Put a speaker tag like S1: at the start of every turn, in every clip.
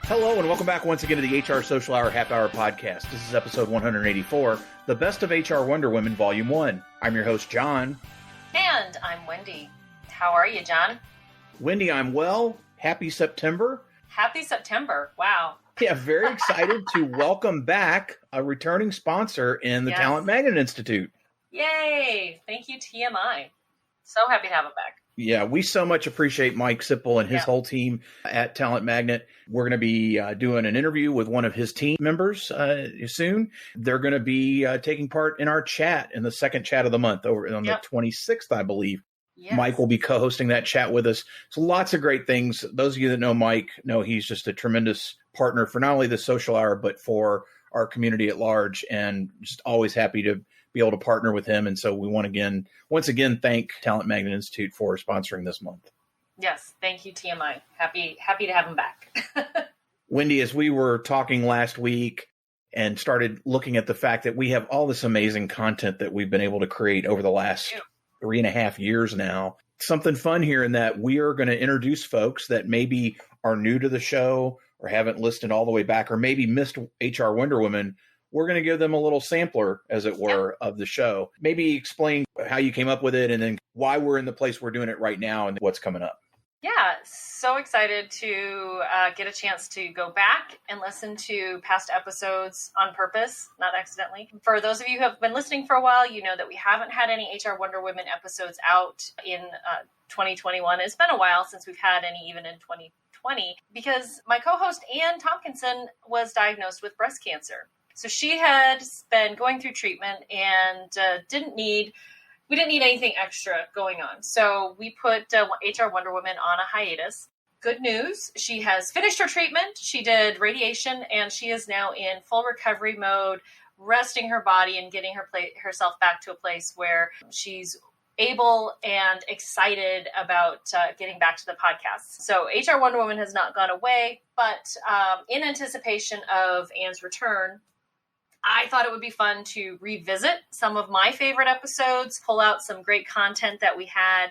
S1: Hello and welcome back once again to the HR Social Hour Half Hour Podcast. This is episode 184, The Best of HR Wonder Women, Volume 1. I'm your host, John.
S2: And I'm Wendy. How are you, John?
S1: Wendy, I'm well. Happy September.
S2: Happy September. Wow.
S1: Yeah, very excited to welcome back a returning sponsor in the Talent Magnet Institute.
S2: Yay. Thank you, TMI. So happy to have it back.
S1: Yeah, we so much appreciate Mike Sipple and his whole team at Talent Magnet. We're going to be doing an interview with one of his team members soon. They're going to be taking part in our chat, in the second chat of the month, over on the 26th, I believe. Yes. Mike will be co-hosting that chat with us. So lots of great things. Those of you that know Mike know he's just a tremendous partner for not only the social hour, but for our community at large, and just always happy to be able to partner with him. And so we want once again, thank Talent Magnet Institute for sponsoring this month.
S2: Yes. Thank you, TMI. Happy to have him back.
S1: Wendy, as we were talking last week and started looking at the fact that we have all this amazing content that we've been able to create over the last 3.5 years now, something fun here in that we are going to introduce folks that maybe are new to the show or haven't listened all the way back or maybe missed HR Wonder Woman. We're going to give them a little sampler, as it were, of the show. Maybe explain how you came up with it and then why we're in the place we're doing it right now and what's coming up.
S2: Yeah, so excited to get a chance to go back and listen to past episodes on purpose, not accidentally. For those of you who have been listening for a while, you know that we haven't had any HR Wonder Women episodes out in 2021. It's been a while since we've had any, even in 2020, because my co-host Ann Tompkinson was diagnosed with breast cancer. So she had been going through treatment and we didn't need anything extra going on. So we put HR Wonder Woman on a hiatus. Good news, she has finished her treatment. She did radiation and she is now in full recovery mode, resting her body and getting herself back to a place where she's able and excited about getting back to the podcast. So HR Wonder Woman has not gone away, but in anticipation of Ann's return, I thought it would be fun to revisit some of my favorite episodes, pull out some great content that we had.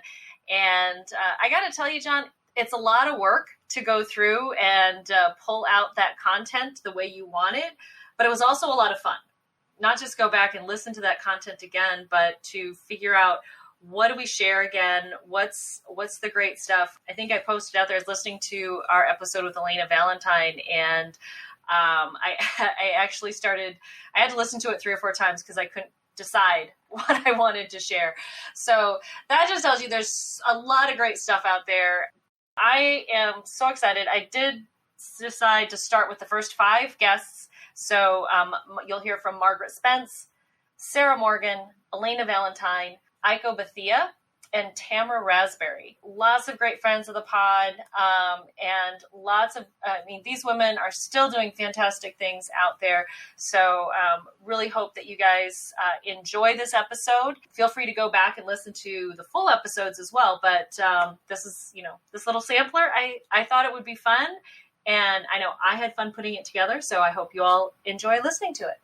S2: And I got to tell you, John, it's a lot of work to go through and pull out that content the way you want it. But it was also a lot of fun. Not just go back and listen to that content again, but to figure out what do we share again? What's the great stuff? I think I posted out there, I was listening to our episode with Elena Valentine, and I actually I had to listen to it 3 or 4 times because I couldn't decide what I wanted to share. So that just tells you there's a lot of great stuff out there. I am so excited. I did decide to start with the first 5 guests. So you'll hear from Margaret Spence, Sarah Morgan, Elena Valentine, Aiko Bethea, and Tamara Rasberry. Lots of great friends of the pod, and lots of, these women are still doing fantastic things out there. So really hope that you guys enjoy this episode. Feel free to go back and listen to the full episodes as well. But this is, this little sampler, I thought it would be fun. And I know I had fun putting it together. So I hope you all enjoy listening to it.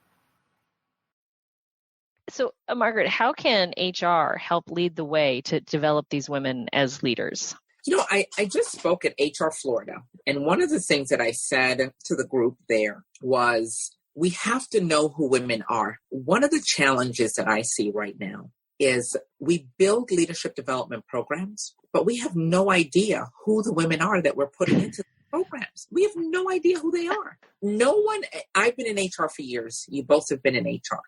S3: So, Margaret, how can HR help lead the way to develop these women as leaders?
S4: I just spoke at HR Florida, and one of the things that I said to the group there was we have to know who women are. One of the challenges that I see right now is we build leadership development programs, but we have no idea who the women are that we're putting into the programs. We have no idea who they are. I've been in HR for years. You both have been in HR.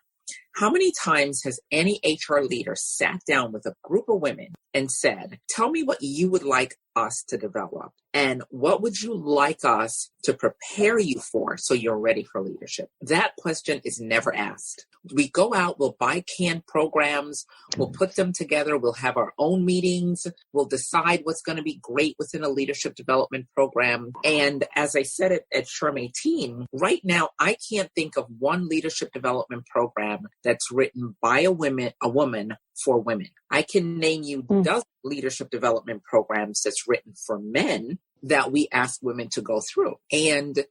S4: How many times has any HR leader sat down with a group of women and said, tell me what you would like us to develop and what would you like us to prepare you for so you're ready for leadership? That question is never asked. We go out, we'll buy canned programs, we'll put them together, we'll have our own meetings, we'll decide what's going to be great within a leadership development program. And as I said at Sherm 18, right now, I can't think of one leadership development program that's written by a woman for women. I can name you dozens of leadership development programs that's written for men that we ask women to go through. And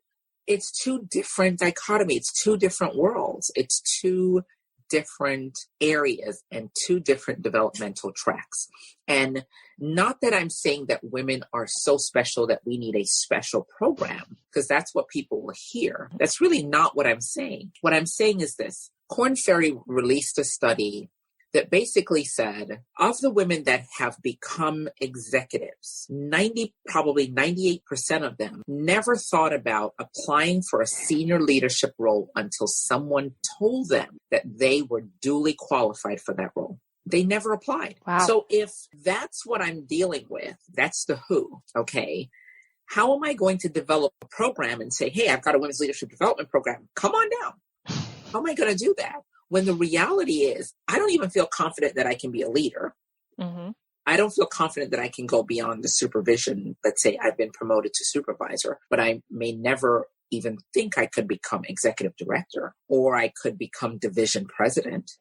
S4: it's two different dichotomies. It's two different worlds. It's two different areas and 2 different developmental tracks. And not that I'm saying that women are so special that we need a special program, because that's what people will hear. That's really not what I'm saying. What I'm saying is this. Korn Ferry released a study that basically said, of the women that have become executives, probably 98% of them never thought about applying for a senior leadership role until someone told them that they were duly qualified for that role. They never applied.
S3: Wow.
S4: So if that's what I'm dealing with, that's the who, okay? How am I going to develop a program and say, hey, I've got a women's leadership development program. Come on down. How am I going to do that? When the reality is, I don't even feel confident that I can be a leader.
S3: Mm-hmm.
S4: I don't feel confident that I can go beyond the supervision. Let's say I've been promoted to supervisor, but I may never even think I could become executive director, or I could become division president.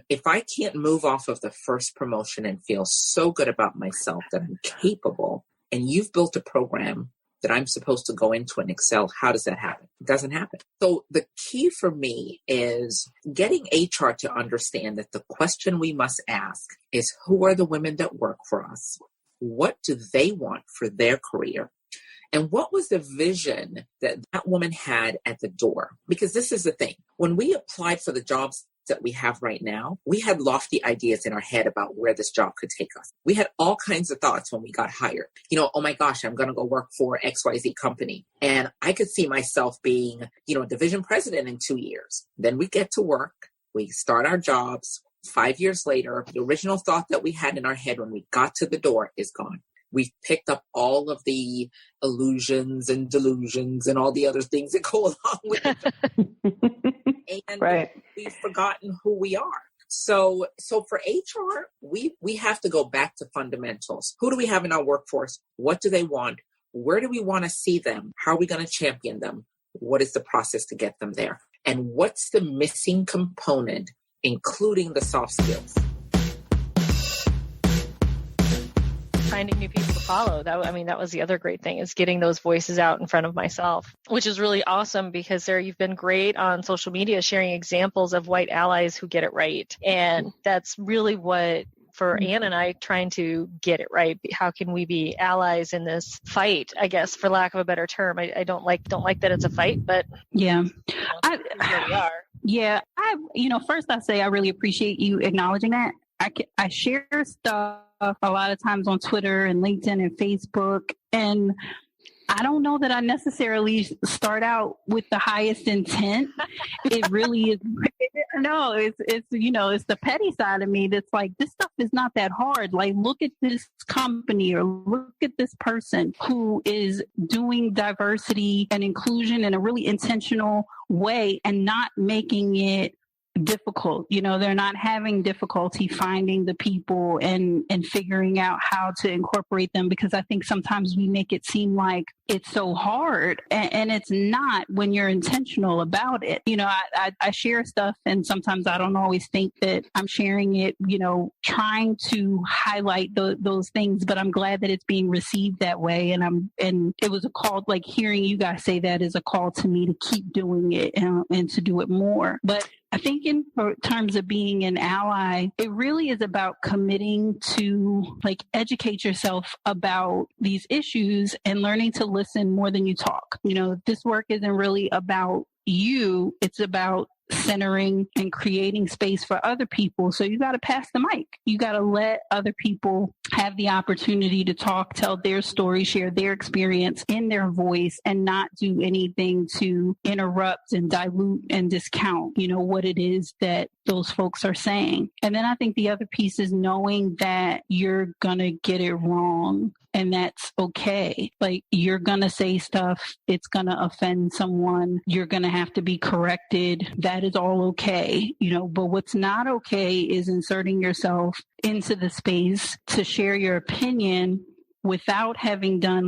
S4: If I can't move off of the first promotion and feel so good about myself that I'm capable, and you've built a program that I'm supposed to go into and excel, how does that happen? It doesn't happen. So the key for me is getting HR to understand that the question we must ask is, who are the women that work for us? What do they want for their career? And what was the vision that that woman had at the door? Because this is the thing. When we applied for the jobs that we have right now, we had lofty ideas in our head about where this job could take us. We had all kinds of thoughts when we got hired. Oh my gosh, I'm going to go work for XYZ company. And I could see myself being, division president in 2 years. Then we get to work, we start our jobs. 5 years later, the original thought that we had in our head when we got to the door is gone. We've picked up all of the illusions and delusions and all the other things that go along with it. And
S5: right.
S4: We've forgotten who we are. So for HR, we have to go back to fundamentals. Who do we have in our workforce? What do they want? Where do we want to see them? How are we going to champion them? What is the process to get them there? And what's the missing component, including the soft skills?
S3: Finding new people to follow. That was the other great thing, is getting those voices out in front of myself, which is really awesome, because Sarah, you've been great on social media sharing examples of white allies who get it right. And that's really what, for Ann and I, trying to get it right. How can we be allies in this fight, I guess, for lack of a better term? I don't like that it's a fight, but
S5: yeah,
S3: here we are.
S5: Yeah. First I say I really appreciate you acknowledging that. I share stuff a lot of times on Twitter and LinkedIn and Facebook, and I don't know that I necessarily start out with the highest intent. It really is. No, it's the petty side of me that's like, this stuff is not that hard. Like, look at this company, or look at this person who is doing diversity and inclusion in a really intentional way and not making it difficult. They're not having difficulty finding the people and figuring out how to incorporate them, because I think sometimes we make it seem like it's so hard, and it's not when you're intentional about it. I share stuff, and sometimes I don't always think that I'm sharing it, trying to highlight those things, but I'm glad that it's being received that way. And it was a call, like hearing you guys say that is a call to me to keep doing it and to do it more. But I think in terms of being an ally, it really is about committing to educate yourself about these issues and learning to listen more than you talk. This work isn't really about you. It's about centering and creating space for other people. So you got to pass the mic. You got to let other people have the opportunity to talk, tell their story, share their experience in their voice, and not do anything to interrupt and dilute and discount, what it is that those folks are saying. And then I think the other piece is knowing that you're going to get it wrong. And that's okay. Like, you're going to say stuff. It's going to offend someone. You're going to have to be corrected. That is all okay. But what's not okay is inserting yourself into the space to share your opinion without having done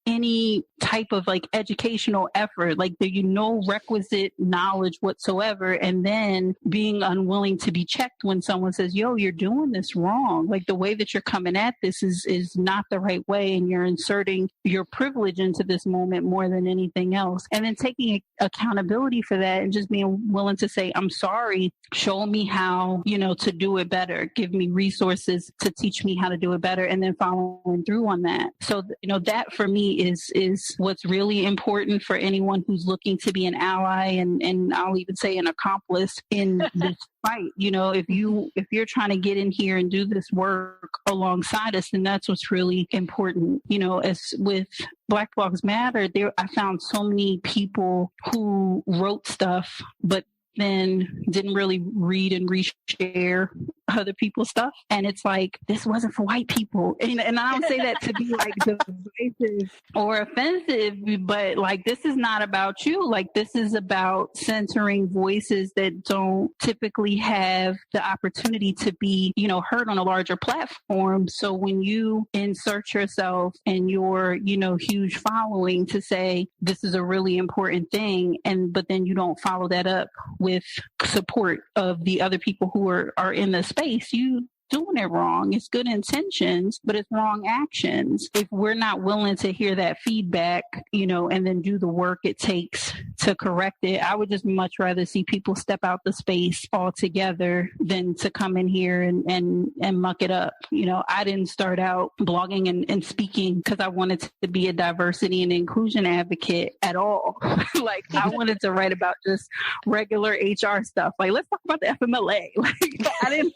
S5: any type of like educational effort, like there you no requisite knowledge whatsoever, and then being unwilling to be checked when someone says, yo, you're doing this wrong. Like the way that you're coming at this is not the right way, and you're inserting your privilege into this moment more than anything else. And then taking accountability for that and just being willing to say, I'm sorry, show me how, to do it better, give me resources to teach me how to do it better, and then following through on that. So, that for me is what's really important for anyone who's looking to be an ally, and I'll even say an accomplice in this fight. If you're trying to get in here and do this work alongside us, then that's what's really important. As with Black Blogs Matter, I found so many people who wrote stuff, but then didn't really read and reshare other people's stuff. And it's like, this wasn't for white people. And I don't say that to be like divisive or offensive, but like, this is not about you. Like, this is about centering voices that don't typically have the opportunity to be, heard on a larger platform. So when you insert yourself and your, huge following to say, this is a really important thing, but then you don't follow that up with support of the other people who are in the space, you doing it wrong. It's good intentions, but it's wrong actions. If we're not willing to hear that feedback, and then do the work it takes to correct it, I would just much rather see people step out the space altogether than to come in here and muck it up. I didn't start out blogging and speaking because I wanted to be a diversity and inclusion advocate at all. Like, I wanted to write about just regular HR stuff. Like, let's talk about the FMLA. Like, I didn't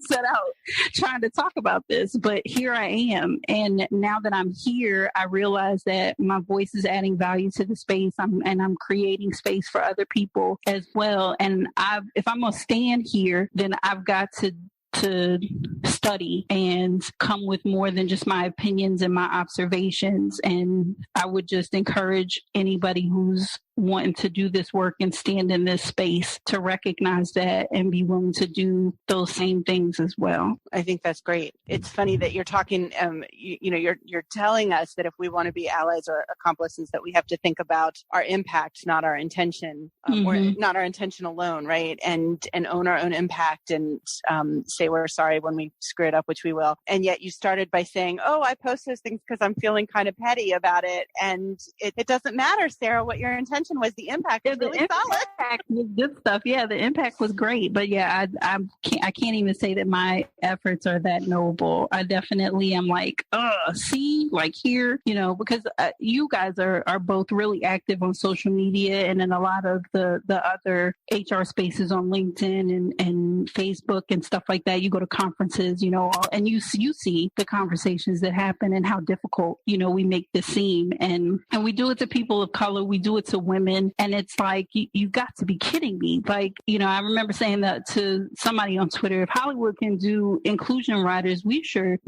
S5: set out trying to talk about this, but here I am. And now that I'm here, I realize that my voice is adding value to the space. I'm creating space for other people as well. And if I'm going to stand here, then I've got to study and come with more than just my opinions and my observations. And I would just encourage anybody who's wanting to do this work and stand in this space to recognize that and be willing to do those same things as well.
S6: I think that's great. It's funny that you're talking, you're telling us that if we want to be allies or accomplices, that we have to think about our impact, not our intention, or not our intention alone, right? And own our own impact and say we're sorry when we screw it up, which we will. And yet you started by saying, oh, I post those things because I'm feeling kind of petty about it. And it doesn't matter, Sarah, what your intention was. The impact was really solid.
S5: Impact was good stuff. Yeah, the impact was great. But yeah, I can't even say that my efforts are that noble. I definitely am like, see, like here, because you guys are both really active on social media and in a lot of the other HR spaces on LinkedIn and Facebook and stuff like that. You go to conferences, and you see the conversations that happen and how difficult, we make this seem. And we do it to people of color. We do it to women. And it's like, you got to be kidding me. Like, I remember saying that to somebody on Twitter, if Hollywood can do inclusion writers, we sure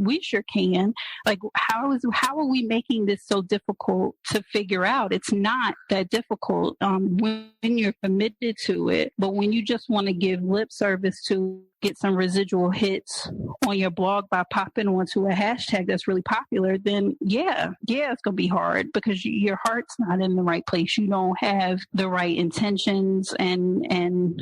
S5: can. Like, how are we making this so difficult to figure out? It's not that difficult when you're committed to it. But when you just want to give lip service to get some residual hits on your blog by popping onto a hashtag that's really popular, then yeah, it's going to be hard because your heart's not in the right place. You don't have the right intentions and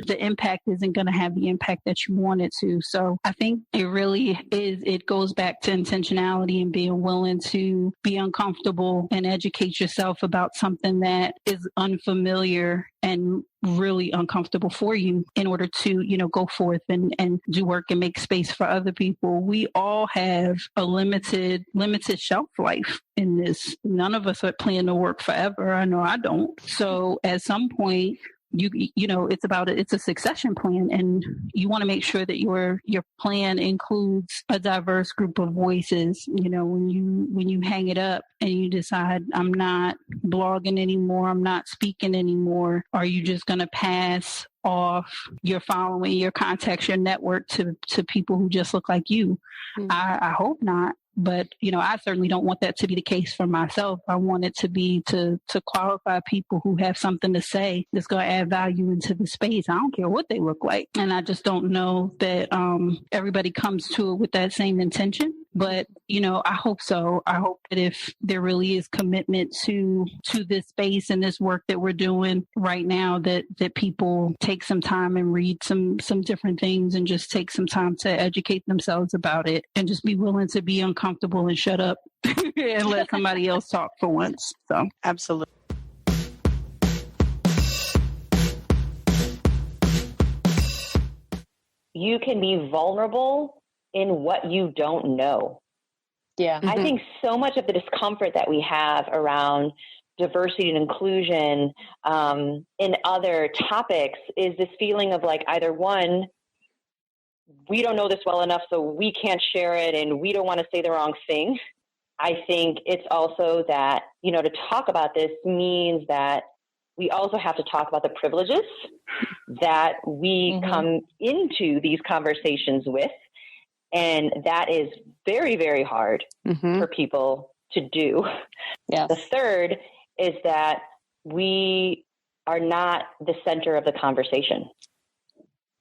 S5: the impact isn't going to have the impact that you want it to. So I think it goes back to intentionality and being willing to be uncomfortable and educate yourself about something that is unfamiliar and really uncomfortable for you in order to, go forth and do work and make space for other people. We all have a limited shelf life in this. None of us are planning to work forever. I know I don't. So at some point, it's a succession plan, and you want to make sure that your plan includes a diverse group of voices. When you hang it up and you decide, I'm not blogging anymore, I'm not speaking anymore, are you just going to pass off your following, your contacts, your network to people who just look like you? Mm-hmm. I hope not. But, I certainly don't want that to be the case for myself. I want it to be to qualify people who have something to say that's going to add value into the space. I don't care what they look like. And I just don't know that everybody comes to it with that same intention. But, I hope so. I hope that if there really is commitment to this space and this work that we're doing right now, that people take some time and read some different things and just take some time to educate themselves about it and just be willing to be uncomfortable and shut up and let somebody else talk for once. So
S6: absolutely.
S7: You can be vulnerable in what you don't know.
S8: Yeah.
S7: I think so much of the discomfort that we have around diversity and inclusion in other topics is this feeling of like, either one, we don't know this well enough, so we can't share it and we don't want to say the wrong thing. I think it's also that, to talk about this means that we also have to talk about the privileges that we come into these conversations with. And that is very, very hard for people to do.
S8: Yes.
S7: The third is that we are not the center of the conversation.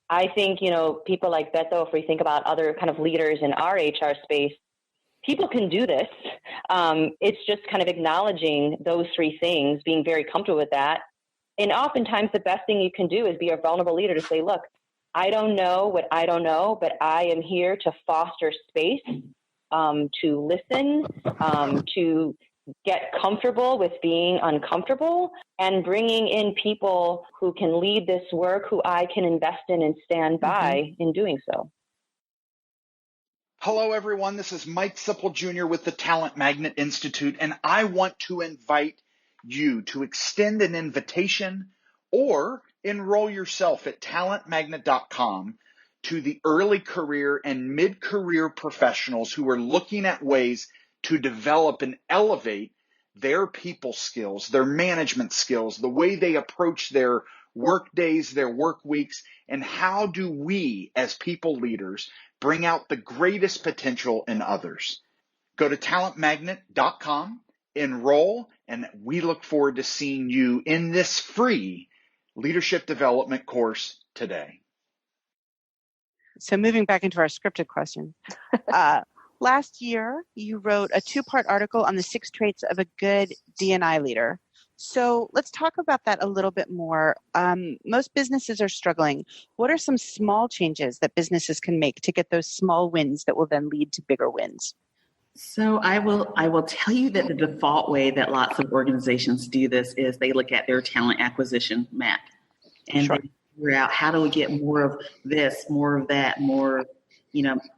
S7: I think, people like Beto, if we think about other kind of leaders in our HR space, people can do this. It's just kind of acknowledging those three things, being very comfortable with that. And oftentimes the best thing you can do is be a vulnerable leader to say, look, I don't know what I don't know, but I am here to foster space, to listen, to get comfortable with being uncomfortable, and bringing in people who can lead this work, who I can invest in and stand by in doing so.
S9: Hello, everyone. This is Mike Sipple Jr. with the Talent Magnet Institute, and I want to invite you to extend an invitation or enroll yourself at talentmagnet.com to the early career and mid-career professionals who are looking at ways to develop and elevate their people skills, their management skills, the way they approach their work days, their work weeks, and how do we as people leaders bring out the greatest potential in others. Go to talentmagnet.com, enroll, and we look forward to seeing you in this free leadership development course today.
S6: So moving back into our scripted question. Last year, you wrote a 2-part article on the 6 traits of a good D&I leader. So let's talk about that a little bit more. Most businesses are struggling. What are some small changes that businesses can make to get those small wins that will then lead to bigger wins?
S10: So I will tell you that the default way that lots of organizations do this is they look at their talent acquisition map and they figure out how do we get more of this, more of that, more,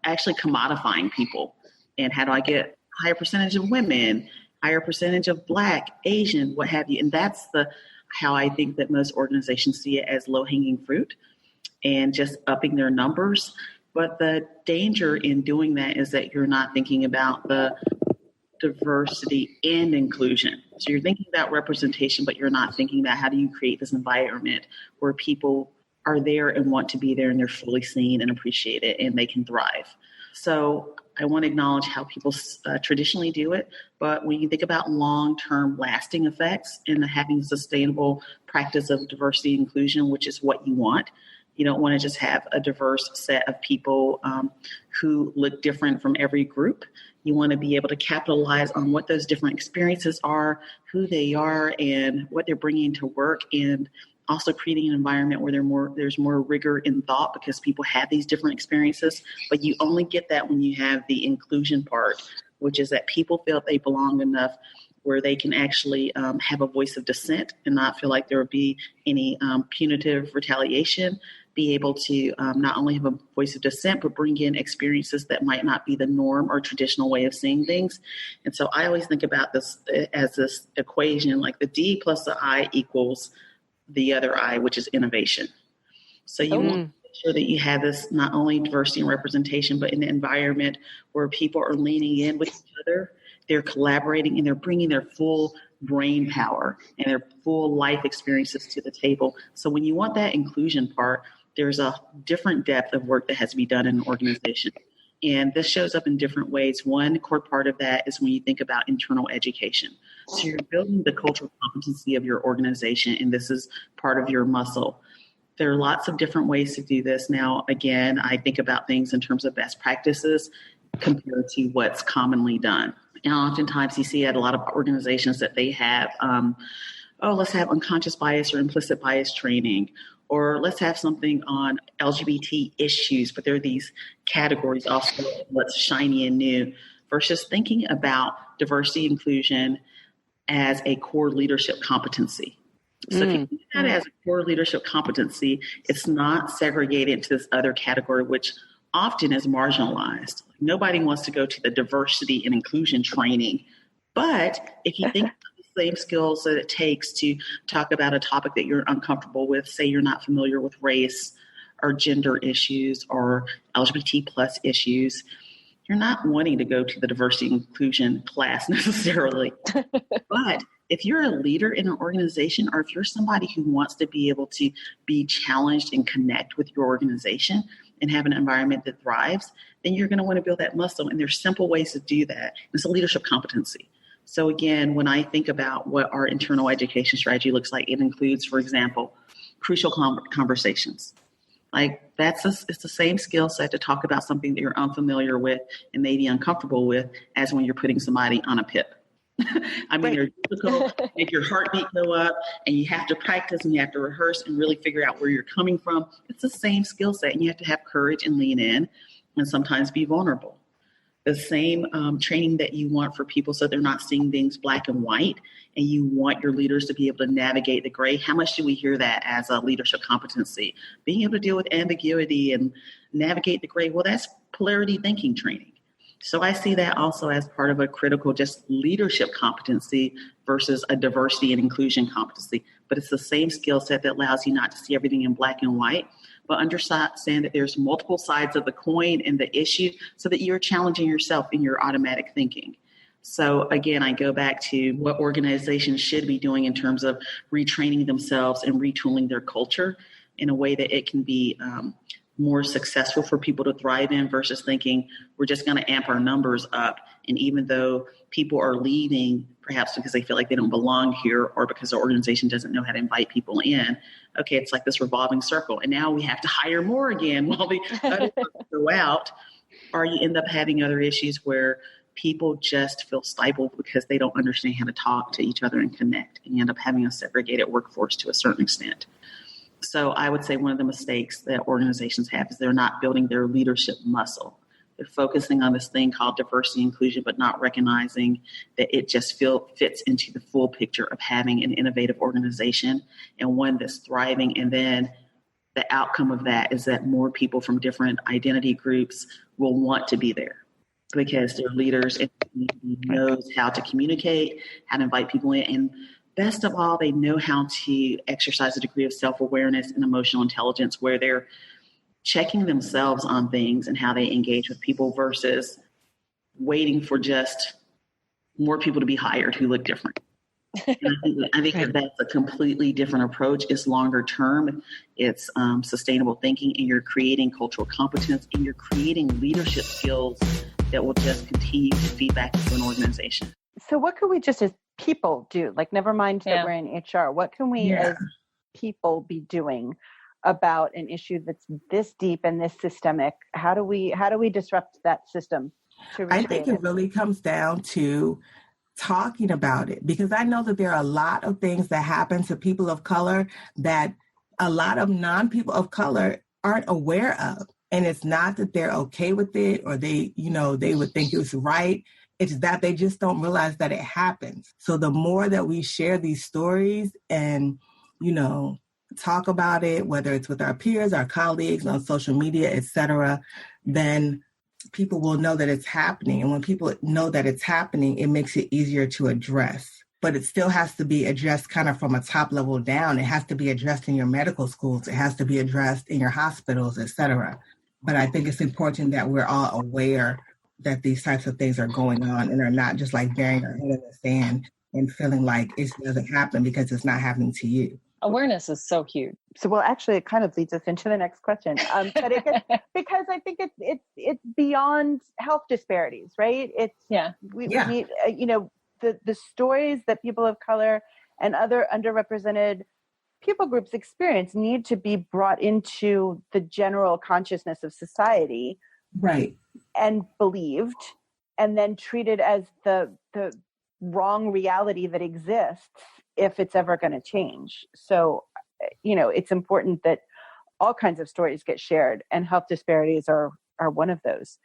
S10: actually commodifying people. And how do I get a higher percentage of women, higher percentage of Black, Asian, what have you. And that's how I think that most organizations see it, as low-hanging fruit and just upping their numbers. But the danger in doing that is that you're not thinking about the diversity and inclusion. So you're thinking about representation, but you're not thinking about how do you create this environment where people are there and want to be there and they're fully seen and appreciated and they can thrive. So I want to acknowledge how people traditionally do it. But when you think about long-term lasting effects and having sustainable practice of diversity and inclusion, which is what you want, you don't want to just have a diverse set of people who look different from every group. You want to be able to capitalize on what those different experiences are, who they are, and what they're bringing to work, and also creating an environment where there's more rigor in thought because people have these different experiences. But you only get that when you have the inclusion part, which is that people feel they belong enough where they can actually have a voice of dissent and not feel like there would be any punitive retaliation, be able to not only have a voice of dissent, but bring in experiences that might not be the norm or traditional way of seeing things. And so I always think about this as this equation, like the D plus the I equals the other I, which is innovation. So you want to make sure that you have this not only diversity and representation, but in an environment where people are leaning in with each other, they're collaborating, and they're bringing their full brain power and their full life experiences to the table. So when you want that inclusion part, there's a different depth of work that has to be done in an organization. And this shows up in different ways. One core part of that is when you think about internal education. So you're building the cultural competency of your organization, and this is part of your muscle. There are lots of different ways to do this. Now, again, I think about things in terms of best practices. compared to what's commonly done. And oftentimes you see at a lot of organizations that they have, let's have unconscious bias or implicit bias training, or let's have something on LGBT issues, but there are these categories also, what's shiny and new, versus thinking about diversity inclusion as a core leadership competency. So if you think of that as a core leadership competency, it's not segregated into this other category, which often is marginalized. Nobody wants to go to the diversity and inclusion training. But if you think same skills that it takes to talk about a topic that you're uncomfortable with, say you're not familiar with race or gender issues or LGBT plus issues, you're not wanting to go to the diversity and inclusion class necessarily. But if you're a leader in an organization, or if you're somebody who wants to be able to be challenged and connect with your organization and have an environment that thrives, then you're going to want to build that muscle. And there's simple ways to do that. It's a leadership competency. So again, when I think about what our internal education strategy looks like, it includes, for example, crucial conversations. Like it's the same skill set to talk about something that you're unfamiliar with and maybe uncomfortable with as when you're putting somebody on a PIP. I mean, they're difficult, make your heartbeat go up, and you have to practice and you have to rehearse and really figure out where you're coming from. It's the same skill set, and you have to have courage and lean in and sometimes be vulnerable. The same training that you want for people so they're not seeing things black and white, and you want your leaders to be able to navigate the gray. How much do we hear that as a leadership competency? Being able to deal with ambiguity and navigate the gray, well, that's polarity thinking training. So I see that also as part of a critical just leadership competency versus a diversity and inclusion competency. But it's the same skill set that allows you not to see everything in black and white, but understand that there's multiple sides of the coin in the issue so that you're challenging yourself in your automatic thinking. So again, I go back to what organizations should be doing in terms of retraining themselves and retooling their culture in a way that it can be more successful for people to thrive in versus thinking we're just going to amp our numbers up. And even though people are leaving, perhaps because they feel like they don't belong here or because the organization doesn't know how to invite people in, okay, it's like this revolving circle. And now we have to hire more again while the other go out, or you end up having other issues where people just feel stifled because they don't understand how to talk to each other and connect. And you end up having a segregated workforce to a certain extent. So I would say one of the mistakes that organizations have is they're not building their leadership muscle. They're focusing on this thing called diversity and inclusion, but not recognizing that it just fits into the full picture of having an innovative organization and one that's thriving. And then the outcome of that is that more people from different identity groups will want to be there because they're leaders and knows how to communicate, how to invite people in, and best of all, they know how to exercise a degree of self-awareness and emotional intelligence where they're checking themselves on things and how they engage with people versus waiting for just more people to be hired who look different. And I think that that's a completely different approach. It's longer term. It's sustainable thinking, and you're creating cultural competence, and you're creating leadership skills that will just continue to feed back into an organization.
S6: So what could we just as people do? Like, never mind that we're in HR. What can we as people be doing about an issue that's this deep and this systemic? How do we disrupt that system?
S8: I think it really comes down to talking about it, because I know that there are a lot of things that happen to people of color that a lot of non-people of color aren't aware of. And it's not that they're okay with it or they would think it was right. It's that they just don't realize that it happens. So the more that we share these stories and, talk about it, whether it's with our peers, our colleagues on social media, et cetera, then people will know that it's happening. And when people know that it's happening, it makes it easier to address. But it still has to be addressed kind of from a top level down. It has to be addressed in your medical schools. It has to be addressed in your hospitals, et cetera. But I think it's important that we're all aware that these types of things are going on and are not just like burying our head in the sand and feeling like it doesn't happen because it's not happening to you.
S11: Awareness is so huge.
S6: So, well, actually, it kind of leads us into the next question, but because I think it's beyond health disparities, right? We need, the stories that people of color and other underrepresented people groups experience need to be brought into the general consciousness of society.
S8: Right.
S6: and believed, and then treated as the wrong reality that exists if it's ever going to change. So, it's important that all kinds of stories get shared, and health disparities are one of those.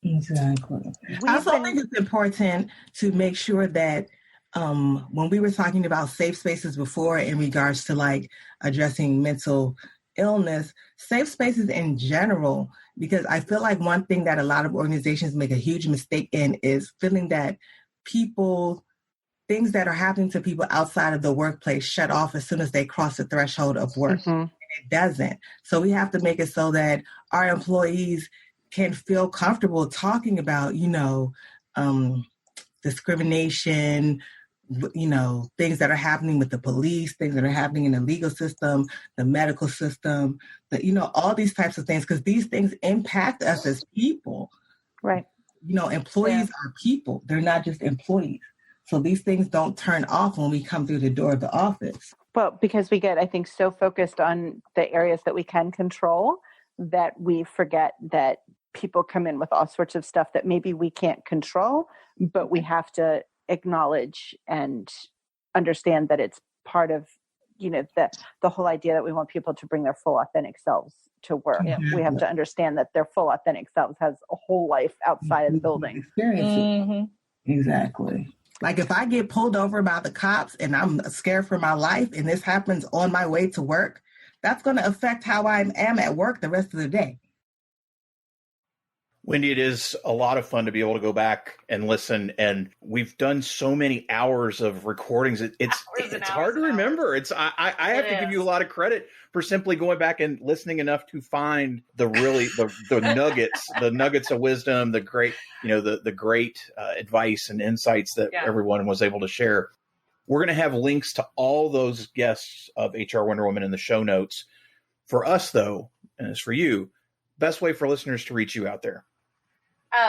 S8: Exactly. I also think it's important to make sure that when we were talking about safe spaces before in regards to like addressing mental illness, safe spaces in general, because I feel like one thing that a lot of organizations make a huge mistake in is feeling that things that are happening to people outside of the workplace shut off as soon as they cross the threshold of work. Mm-hmm. And it doesn't. So we have to make it so that our employees can feel comfortable talking about, discrimination, things that are happening with the police, things that are happening in the legal system, the medical system, all these types of things, because these things impact us as people.
S6: Right.
S8: Employees are people. They're not just employees. So these things don't turn off when we come through the door of the office.
S6: Well, because we get, I think, so focused on the areas that we can control that we forget that people come in with all sorts of stuff that maybe we can't control, but we have to acknowledge and understand that it's part of, the whole idea that we want people to bring their full authentic selves to work. Yeah. We have to understand that their full authentic selves has a whole life outside of the building.
S8: Mm-hmm. Exactly. Like if I get pulled over by the cops and I'm scared for my life and this happens on my way to work, that's going to affect how I am at work the rest of the day.
S1: Wendy, it is a lot of fun to be able to go back and listen. And we've done so many hours of recordings. It's hard to remember. I have to give you a lot of credit for simply going back and listening enough to find the nuggets of wisdom, the great, the great advice and insights that everyone was able to share. We're going to have links to all those guests of HR Wonder Woman in the show notes. For us, though, and as for you, best way for listeners to reach you out there.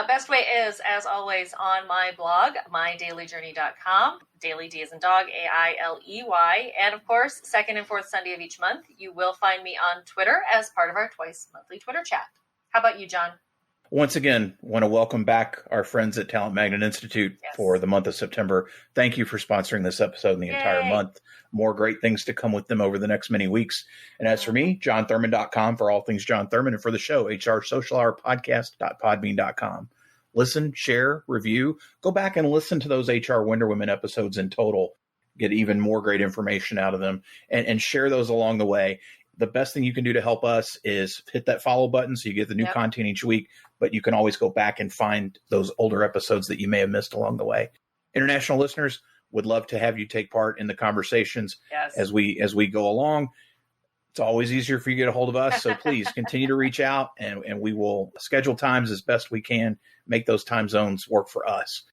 S2: Best way is, as always, on my blog, mydailyjourney.com. Daily, D as in dog, AILEY. And of course, second and fourth Sunday of each month, you will find me on Twitter as part of our twice monthly Twitter chat. How about you, John?
S1: Once again, want to welcome back our friends at Talent Magnet Institute for the month of September. Thank you for sponsoring this episode and the entire month. More great things to come with them over the next many weeks. And as for me, johnthurman.com for all things John Thurman, and for the show, HR Social Hour Podcast.podbean.com. Listen, share, review. Go back and listen to those HR Wonder Women episodes in total. Get even more great information out of them and share those along the way. The best thing you can do to help us is hit that follow button so you get the new content each week, but you can always go back and find those older episodes that you may have missed along the way. International listeners, would love to have you take part in the conversations as we go along. It's always easier for you to get a hold of us, so please continue to reach out, and we will schedule times as best we can, make those time zones work for us.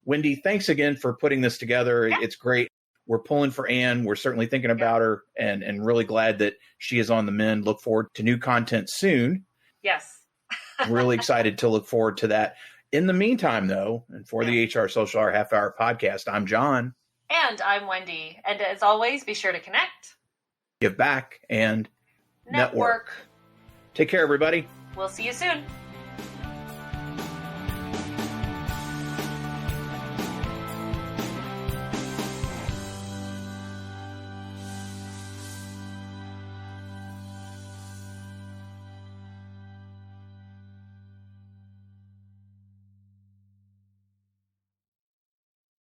S1: Wendy, thanks again for putting this together. Yeah. It's great. We're pulling for Ann. We're certainly thinking about her and really glad that she is on the mend. Look forward to new content soon.
S2: Yes.
S1: Really excited to look forward to that. In the meantime, though, and for the HR Social Hour Half Hour Podcast, I'm John.
S2: And I'm Wendy. And as always, be sure to connect,
S1: give back, and network.
S2: Network.
S1: Take care, everybody.
S2: We'll see you soon.